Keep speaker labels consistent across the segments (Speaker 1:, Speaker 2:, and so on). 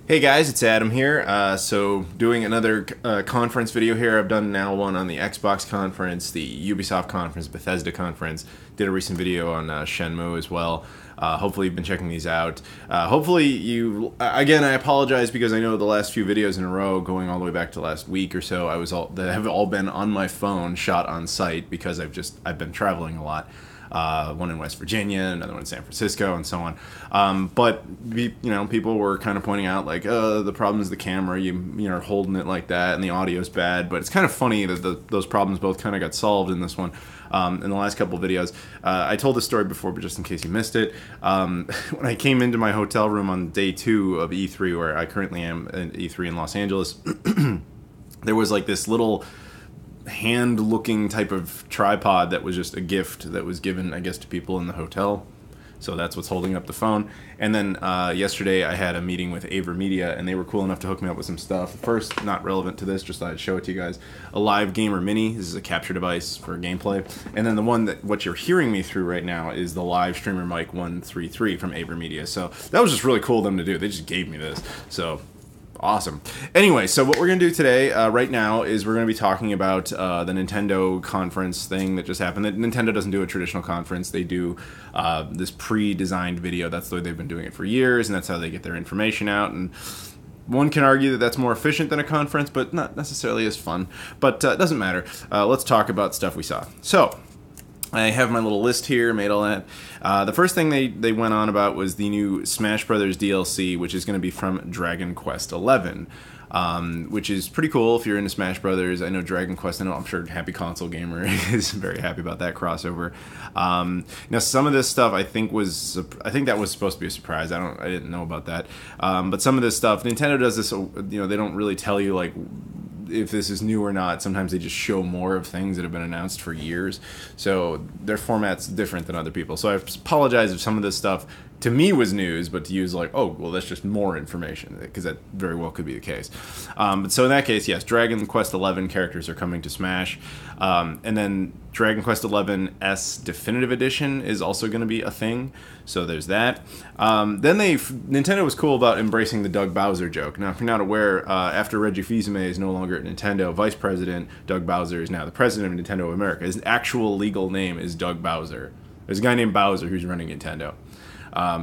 Speaker 1: Hey guys, it's Adam here. So doing another conference video here. I've done now one on the Xbox conference, the Ubisoft conference, Bethesda conference. Did a recent video on Shenmue as well. Hopefully you've been checking these out. Hopefully you, again, I apologize because I know the last few videos in a row, going all the way back to last week or so, they have all been on my phone, shot on site because I've been traveling a lot. One in West Virginia, another one in San Francisco, and so on. But people were kind of pointing out like, the problem is the camera. You're holding it like that, and the audio's bad. But it's kind of funny that those problems both kind of got solved in this one. In the last couple of videos, I told this story before, but just in case you missed it, when I came into my hotel room on day 2 of E3, where I currently am at E3 in Los Angeles, there was like this little hand-looking type of tripod that was just a gift that was given, I guess, to people in the hotel. So that's what's holding up the phone. And then yesterday I had a meeting with AverMedia, and they were cool enough to hook me up with some stuff. First, not relevant to this, just thought I'd show it to you guys. A Live Gamer Mini. This is a capture device for gameplay. And then the one that what you're hearing me through right now is the Live Streamer Mic 133 from AverMedia. So that was just really cool of them to do. They just gave me this. So awesome. Anyway, so what we're going to do today, right now, is we're going to be talking about the Nintendo conference thing that just happened. Nintendo doesn't do a traditional conference. They do this pre-designed video. That's the way they've been doing it for years, and that's how they get their information out. And one can argue that that's more efficient than a conference, but not necessarily as fun. But it doesn't matter. Let's talk about stuff we saw. So I have my little list here, made all that. The first thing they went on about was the new Smash Brothers DLC, which is going to be from Dragon Quest XI, which is pretty cool if you're into Smash Brothers. I know Dragon Quest, I'm sure Happy Console Gamer is very happy about that crossover. Now, some of this stuff I think that was supposed to be a surprise. I didn't know about that. But some of this stuff, Nintendo does this, they don't really tell you like if this is new or not. Sometimes they just show more of things that have been announced for years. So their format's different than other people. So I apologize if some of this stuff to me was news, but to you is like, oh, well, that's just more information, because that very well could be the case. But so in that case, yes, Dragon Quest XI characters are coming to Smash. And then Dragon Quest XI S Definitive Edition is also going to be a thing. So there's that. Then Nintendo was cool about embracing the Doug Bowser joke. Now, if you're not aware, after Reggie Fils-Aimé is no longer at Nintendo, Vice President Doug Bowser is now the President of Nintendo of America. His actual legal name is Doug Bowser. There's a guy named Bowser who's running Nintendo.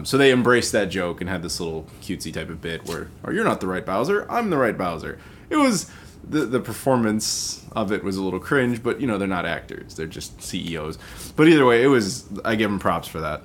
Speaker 1: So they embraced that joke and had this little cutesy type of bit where, oh, you're not the right Bowser, I'm the right Bowser. It was, the performance of it was a little cringe, but, they're not actors, they're just CEOs. But either way, I give them props for that.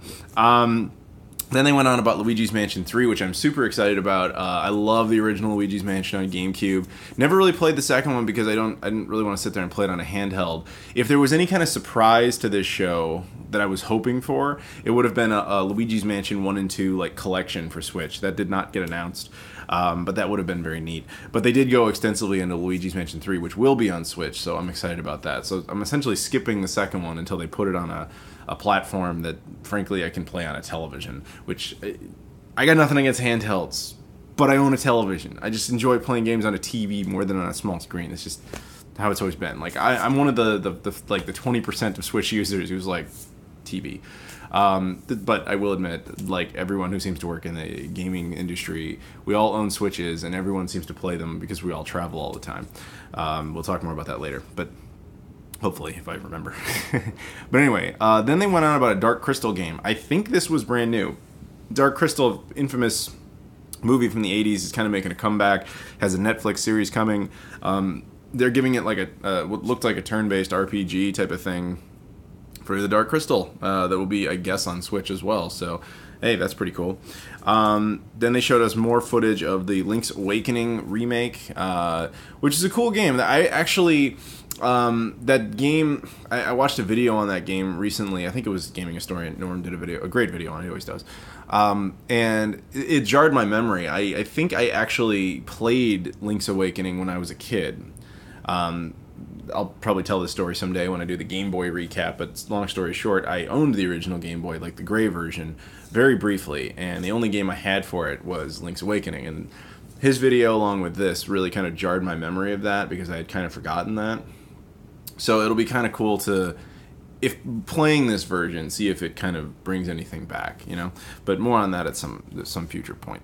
Speaker 1: Then they went on about Luigi's Mansion 3, which I'm super excited about. I love the original Luigi's Mansion on GameCube. Never really played the second one because I didn't really want to sit there and play it on a handheld. If there was any kind of surprise to this show that I was hoping for, it would have been a Luigi's Mansion 1 and 2 like collection for Switch. That did not get announced, but that would have been very neat. But they did go extensively into Luigi's Mansion 3, which will be on Switch, so I'm excited about that. So I'm essentially skipping the second one until they put it on a platform that, frankly, I can play on a television, which I got nothing against handhelds, but I own a television. I just enjoy playing games on a TV more than on a small screen. It's just how it's always been. Like, I'm one of the 20% of Switch users who's like TV. But I will admit, like everyone who seems to work in the gaming industry, we all own Switches, and everyone seems to play them because we all travel all the time. We'll talk more about that later, but hopefully, if I remember. But anyway, then they went on about a Dark Crystal game. I think this was brand new. Dark Crystal, infamous movie from the 80s, is kind of making a comeback. Has a Netflix series coming. They're giving it like what looked like a turn-based RPG type of thing for the Dark Crystal. That will be, I guess, on Switch as well. So, hey, that's pretty cool. Then they showed us more footage of the Link's Awakening remake, which is a cool game. I actually... that game, I watched a video on that game recently. I think it was Gaming Historian. Norm did a great video on it. He always does. And it jarred my memory. I think I actually played Link's Awakening when I was a kid. I'll probably tell this story someday when I do the Game Boy recap, but long story short, I owned the original Game Boy, like the gray version, very briefly, and the only game I had for it was Link's Awakening, and his video along with this really kind of jarred my memory of that because I had kind of forgotten that. So it'll be kind of cool to, if playing this version, see if it kind of brings anything back, but more on that at some future point.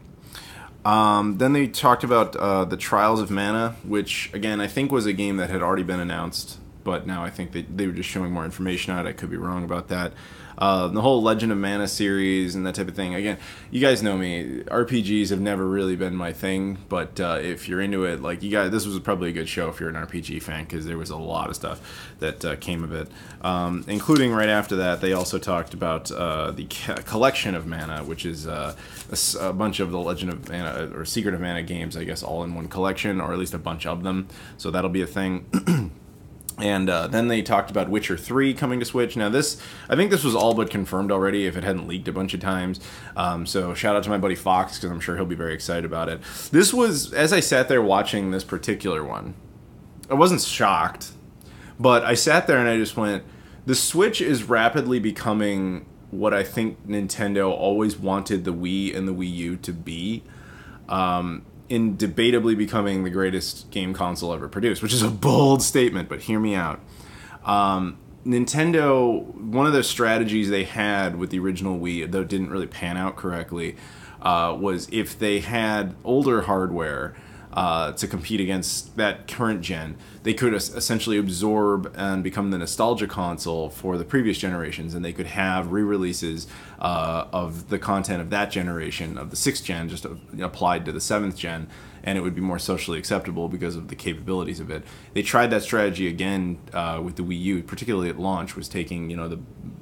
Speaker 1: Then they talked about the Trials of Mana, which, again, I think was a game that had already been announced, but now I think they were just showing more information on it. I could be wrong about that. The whole Legend of Mana series and that type of thing. Again, you guys know me. RPGs have never really been my thing, but if you're into it, like, you guys, this was probably a good show if you're an RPG fan, because there was a lot of stuff that came of it. Including right after that, they also talked about the collection of Mana, which is a bunch of the Legend of Mana or Secret of Mana games, I guess, all in one collection, or at least a bunch of them. So that'll be a thing. And then they talked about Witcher 3 coming to Switch. Now I think this was all but confirmed already if it hadn't leaked a bunch of times. So shout out to my buddy Fox, because I'm sure he'll be very excited about it. This was, as I sat there watching this particular one, I wasn't shocked, but I sat there and I just went, the Switch is rapidly becoming what I think Nintendo always wanted the Wii and the Wii U to be. In debatably becoming the greatest game console ever produced, which is a bold statement, but hear me out. Nintendo, one of the strategies they had with the original Wii, though it didn't really pan out correctly, was if they had older hardware to compete against that current gen, they could essentially absorb and become the nostalgia console for the previous generations, and they could have re-releases of the content of that generation, of the 6th gen, just applied to the 7th gen, and it would be more socially acceptable because of the capabilities of it. They tried that strategy again with the Wii U, particularly at launch, was taking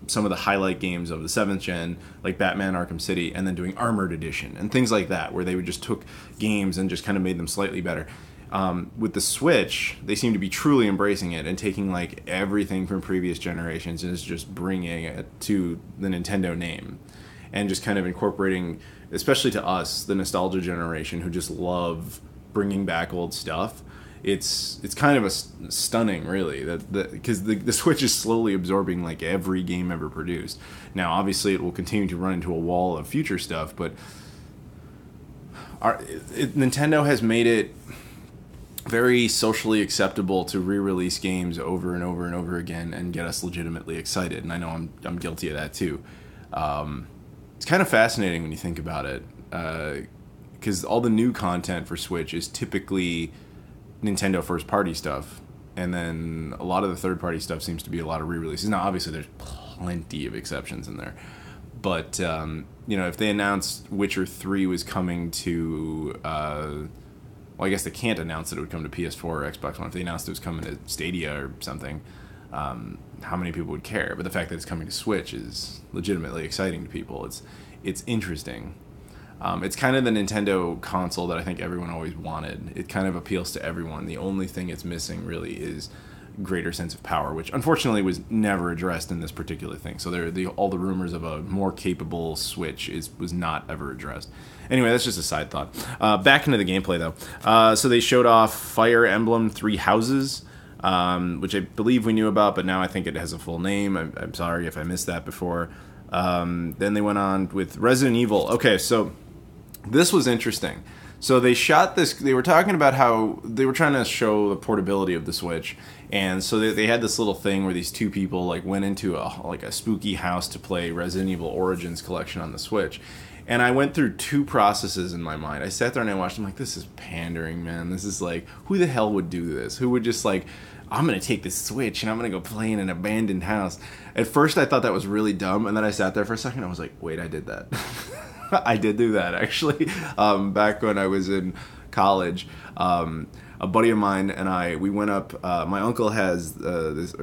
Speaker 1: some of the highlight games of the 7th gen, like Batman Arkham City, and then doing Armored Edition and things like that, where they would just took games and just kind of made them slightly better. With the Switch, they seem to be truly embracing it and taking like everything from previous generations and is just bringing it to the Nintendo name, and just kind of incorporating, especially to us, the nostalgia generation who just love bringing back old stuff. It's kind of stunning, really, because the Switch is slowly absorbing like every game ever produced. Now, obviously, it will continue to run into a wall of future stuff, but Nintendo has made it very socially acceptable to re-release games over and over and over again and get us legitimately excited. And I know I'm guilty of that too. It's kind of fascinating when you think about it, because all the new content for Switch is typically Nintendo first-party stuff, and then a lot of the third-party stuff seems to be a lot of re-releases. Now, obviously, there's plenty of exceptions in there, but if they announced Witcher 3 was coming to well, I guess they can't announce that it would come to PS4 or Xbox One. If they announced it was coming to Stadia or something, how many people would care? But the fact that it's coming to Switch is legitimately exciting to people. It's interesting. It's kind of the Nintendo console that I think everyone always wanted. It kind of appeals to everyone. The only thing it's missing really is greater sense of power, which unfortunately was never addressed in this particular thing. So all the rumors of a more capable Switch was not ever addressed. Anyway, that's just a side thought. Back into the gameplay, though. So they showed off Fire Emblem Three Houses, which I believe we knew about, but now I think it has a full name. I'm sorry if I missed that before. Then they went on with Resident Evil. Okay, so this was interesting. So they shot this, they were talking about how they were trying to show the portability of the Switch, and so they had this little thing where these two people like went into a spooky house to play Resident Evil Origins collection on the Switch. And I went through two processes in my mind. I sat there and I watched, I'm like, this is pandering, man. This is like, who the hell would do this? Who would just like, I'm going to take this Switch and I'm going to go play in an abandoned house. At first I thought that was really dumb, and then I sat there for a second and I was like, wait, I did that. I did do that, actually. Back when I was in college, a buddy of mine and we went up. My uncle has this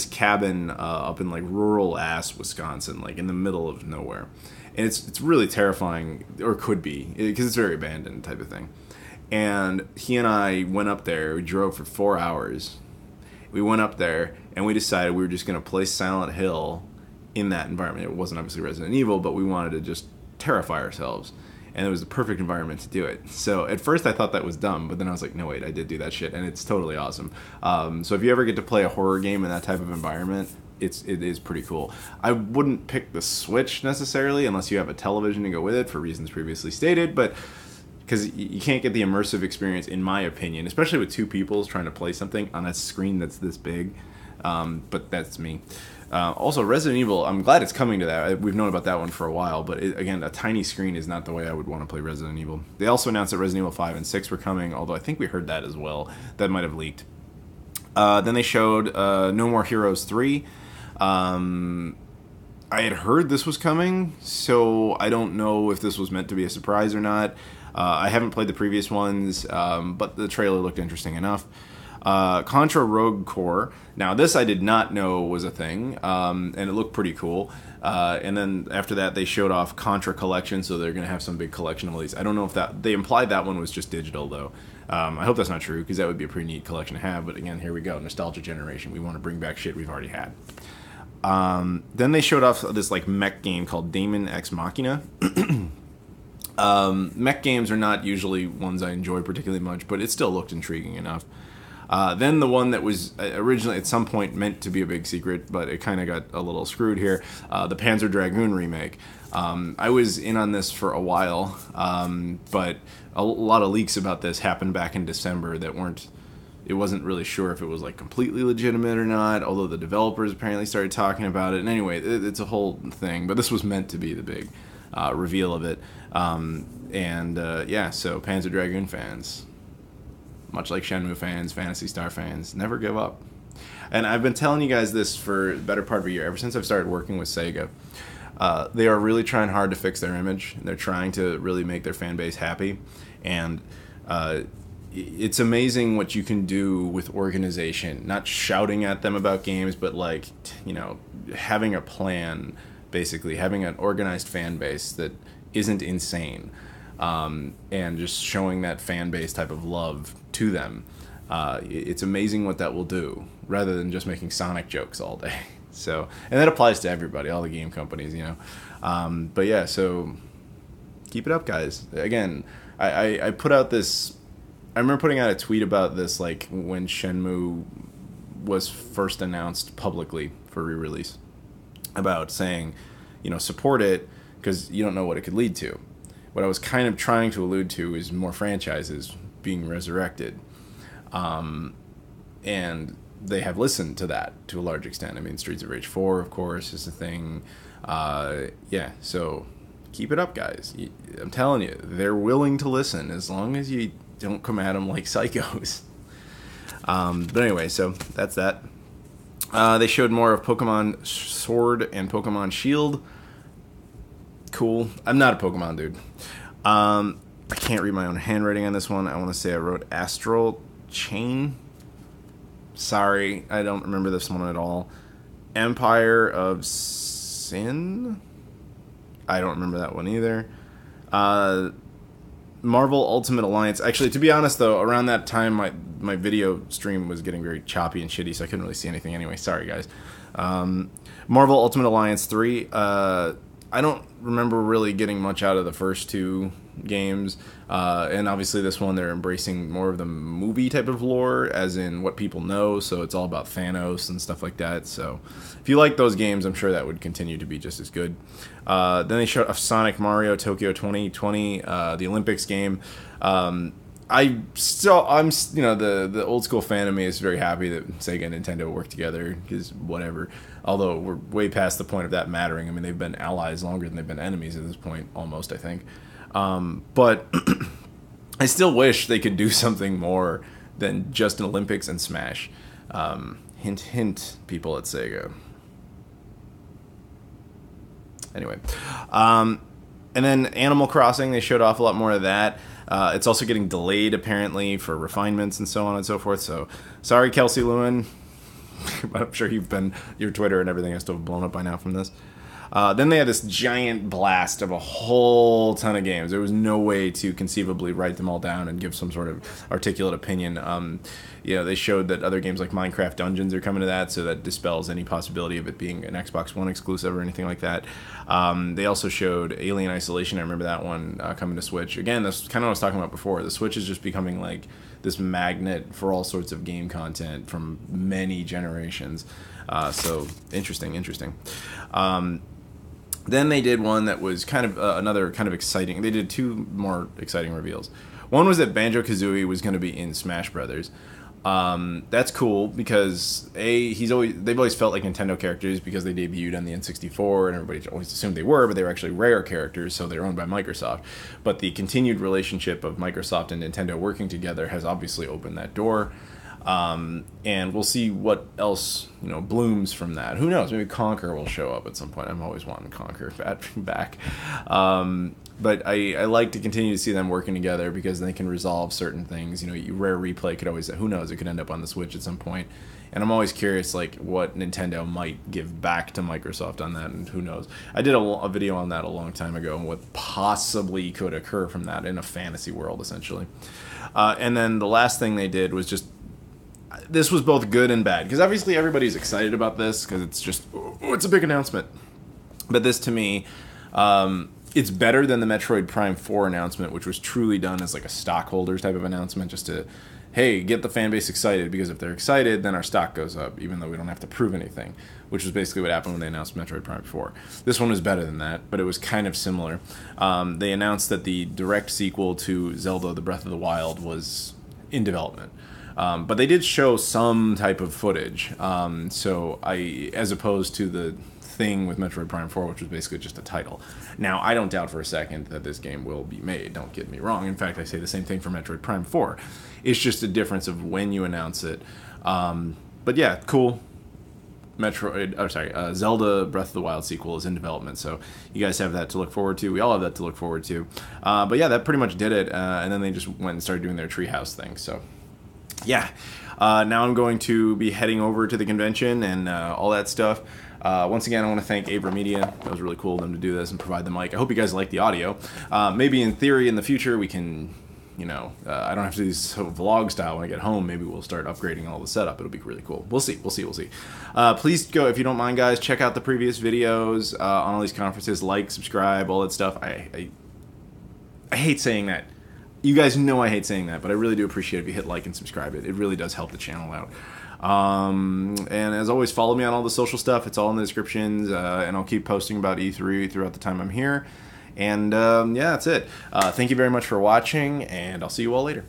Speaker 1: cabin up in like rural ass Wisconsin, like in the middle of nowhere, and it's really terrifying, or could be, because it's very abandoned type of thing. And he and I went up there. We drove for 4 hours. We went up there and we decided we were just going to play Silent Hill in that environment. It wasn't obviously Resident Evil, but we wanted to just terrify ourselves, and it was the perfect environment to do it. So at first I thought that was dumb, but then I was like, no wait, I did do that shit, and it's totally awesome. So if you ever get to play a horror game in that type of environment, it is pretty cool. I wouldn't pick the Switch necessarily unless you have a television to go with it for reasons previously stated, but because you can't get the immersive experience, in my opinion, especially with two people trying to play something on a screen that's this big. But that's me. Also, Resident Evil, I'm glad it's coming to that. We've known about that one for a while, but again, a tiny screen is not the way I would want to play Resident Evil. They also announced that Resident Evil 5 and 6 were coming, although I think we heard that as well. That might have leaked. Then they showed No More Heroes 3. I had heard this was coming, so I don't know if this was meant to be a surprise or not. I haven't played the previous ones, but the trailer looked interesting enough. Contra Rogue Core. Now, this I did not know was a thing, and it looked pretty cool. And then after that, they showed off Contra Collection, so they're going to have some big collection of these. I don't know if that... They implied that one was just digital, though. I hope that's not true, because that would be a pretty neat collection to have. But again, here we go. Nostalgia generation. We want to bring back shit we've already had. Then they showed off this like mech game called Daemon Ex Machina. Mech games are not usually ones I enjoy particularly much, but it still looked intriguing enough. Then the one that was originally at some point meant to be a big secret, but it kind of got a little screwed here, the Panzer Dragoon remake. I was in on this for a while, but a lot of leaks about this happened back in December that weren't... It wasn't really sure if it was like completely legitimate or not, although the developers apparently started talking about it. And anyway, it's a whole thing, but this was meant to be the big reveal of it. Yeah, so Panzer Dragoon fans, much like Shenmue fans, Phantasy Star fans, never give up. And I've been telling you guys this for the better part of a year, ever since I've started working with Sega. They are really trying hard to fix their image. They're trying to really make their fan base happy. And it's amazing what you can do with organization. Not shouting at them about games, but like, you know, having a plan, basically. Having an organized fan base that isn't insane. And just showing that fan base type of love to them. It's amazing what that will do, rather than just making Sonic jokes all day. So, and that applies to everybody, all the game companies, you know. But yeah, so keep it up, guys. Again, I put out this... I remember putting out a tweet about this, like, when Shenmue was first announced publicly for re-release, about saying, you know, support it, because you don't know what it could lead to. What I was kind of trying to allude to is more franchises being resurrected. And they have listened to that to a large extent. I mean, Streets of Rage 4, of course, is a thing. Yeah, so keep it up, guys. I'm telling you, they're willing to listen as long as you don't come at them like psychos. But anyway, so that's that. They showed more of Pokemon Sword and Pokemon Shield. Cool. I'm not a Pokemon dude. I can't read my own handwriting on this one. I want to say I wrote Astral Chain. Sorry, I don't remember this one at all. Empire of Sin? I don't remember that one either. Marvel Ultimate Alliance. Actually, to be honest, though, around that time, my video stream was getting very choppy and shitty, so I couldn't really see anything anyway. Sorry, guys. Marvel Ultimate Alliance 3. I don't remember really getting much out of the first two games. And obviously this one, they're embracing more of the movie type of lore, as in what people know, so it's all about Thanos and stuff like that. So if you like those games, I'm sure that would continue to be just as good. Then they showed a Sonic Mario Tokyo 2020, the Olympics game. I'm you know, the old school fan of me is very happy that Sega and Nintendo work together, because whatever. Although we're way past the point of that mattering. I mean, they've been allies longer than they've been enemies at this point, almost, I think. But I still wish they could do something more than just an Olympics and Smash. Hint, hint, people at Sega. Anyway. And then Animal Crossing, they showed off a lot more of that. It's also getting delayed, apparently, for refinements and so on and so forth. So, sorry, Kelsey Lewin. I'm sure your Twitter and everything has to have blown up by now from this. Then they had this giant blast of a whole ton of games. There was no way to conceivably write them all down and give some sort of articulate opinion. You know, they showed that other games like Minecraft Dungeons are coming to that, so that dispels any possibility of it being an Xbox One exclusive or anything like that. They also showed Alien Isolation. I remember that one coming to Switch. Again, that's kind of what I was talking about before. The Switch is just becoming like this magnet for all sorts of game content from many generations. So interesting. Then they did one that was kind of another kind of exciting. They did two more exciting reveals. One was that Banjo-Kazooie was going to be in Smash Brothers. That's cool because they've always felt like Nintendo characters because they debuted on the N64 and everybody always assumed they were, but they were actually Rare characters, so they're owned by Microsoft. But the continued relationship of Microsoft and Nintendo working together has obviously opened that door. And we'll see what else, blooms from that. Who knows? Maybe Conquer will show up at some point. I'm always wanting Conquer back. But I like to continue to see them working together because they can resolve certain things. Rare Replay could always, who knows, it could end up on the Switch at some point. And I'm always curious, like, what Nintendo might give back to Microsoft on that, and who knows. I did a video on that a long time ago, and what possibly could occur from that in a fantasy world, essentially. And then the last thing they did was just, this was both good and bad, because obviously everybody's excited about this, because it's just, it's a big announcement. But this, to me, it's better than the Metroid Prime 4 announcement, which was truly done as like a stockholders type of announcement, just to, hey, get the fan base excited, because if they're excited, then our stock goes up, even though we don't have to prove anything, which was basically what happened when they announced Metroid Prime 4. This one was better than that, but it was kind of similar. They announced that the direct sequel to Zelda: The Breath of the Wild was in development. But they did show some type of footage, as opposed to the thing with Metroid Prime 4, which was basically just a title. Now, I don't doubt for a second that this game will be made, don't get me wrong. In fact, I say the same thing for Metroid Prime 4. It's just a difference of when you announce it. But yeah, cool. Zelda Breath of the Wild sequel is in development, so you guys have that to look forward to. We all have that to look forward to. But yeah, that pretty much did it, and then they just went and started doing their Treehouse thing, so yeah. Now I'm going to be heading over to the convention and all that stuff. Once again, I want to thank Abra Media. That was really cool of them to do this and provide the mic. I hope you guys like the audio. Maybe in theory in the future we can, I don't have to do this vlog style when I get home. Maybe we'll start upgrading all the setup. It'll be really cool. We'll see. Please go, if you don't mind, guys, check out the previous videos on all these conferences. Like, subscribe, all that stuff. I hate saying that. You guys know I hate saying that, but I really do appreciate it if you hit like and subscribe. It really does help the channel out. And as always, follow me on all the social stuff. It's all in the descriptions, and I'll keep posting about E3 throughout the time I'm here. And yeah, that's it. Thank you very much for watching, and I'll see you all later.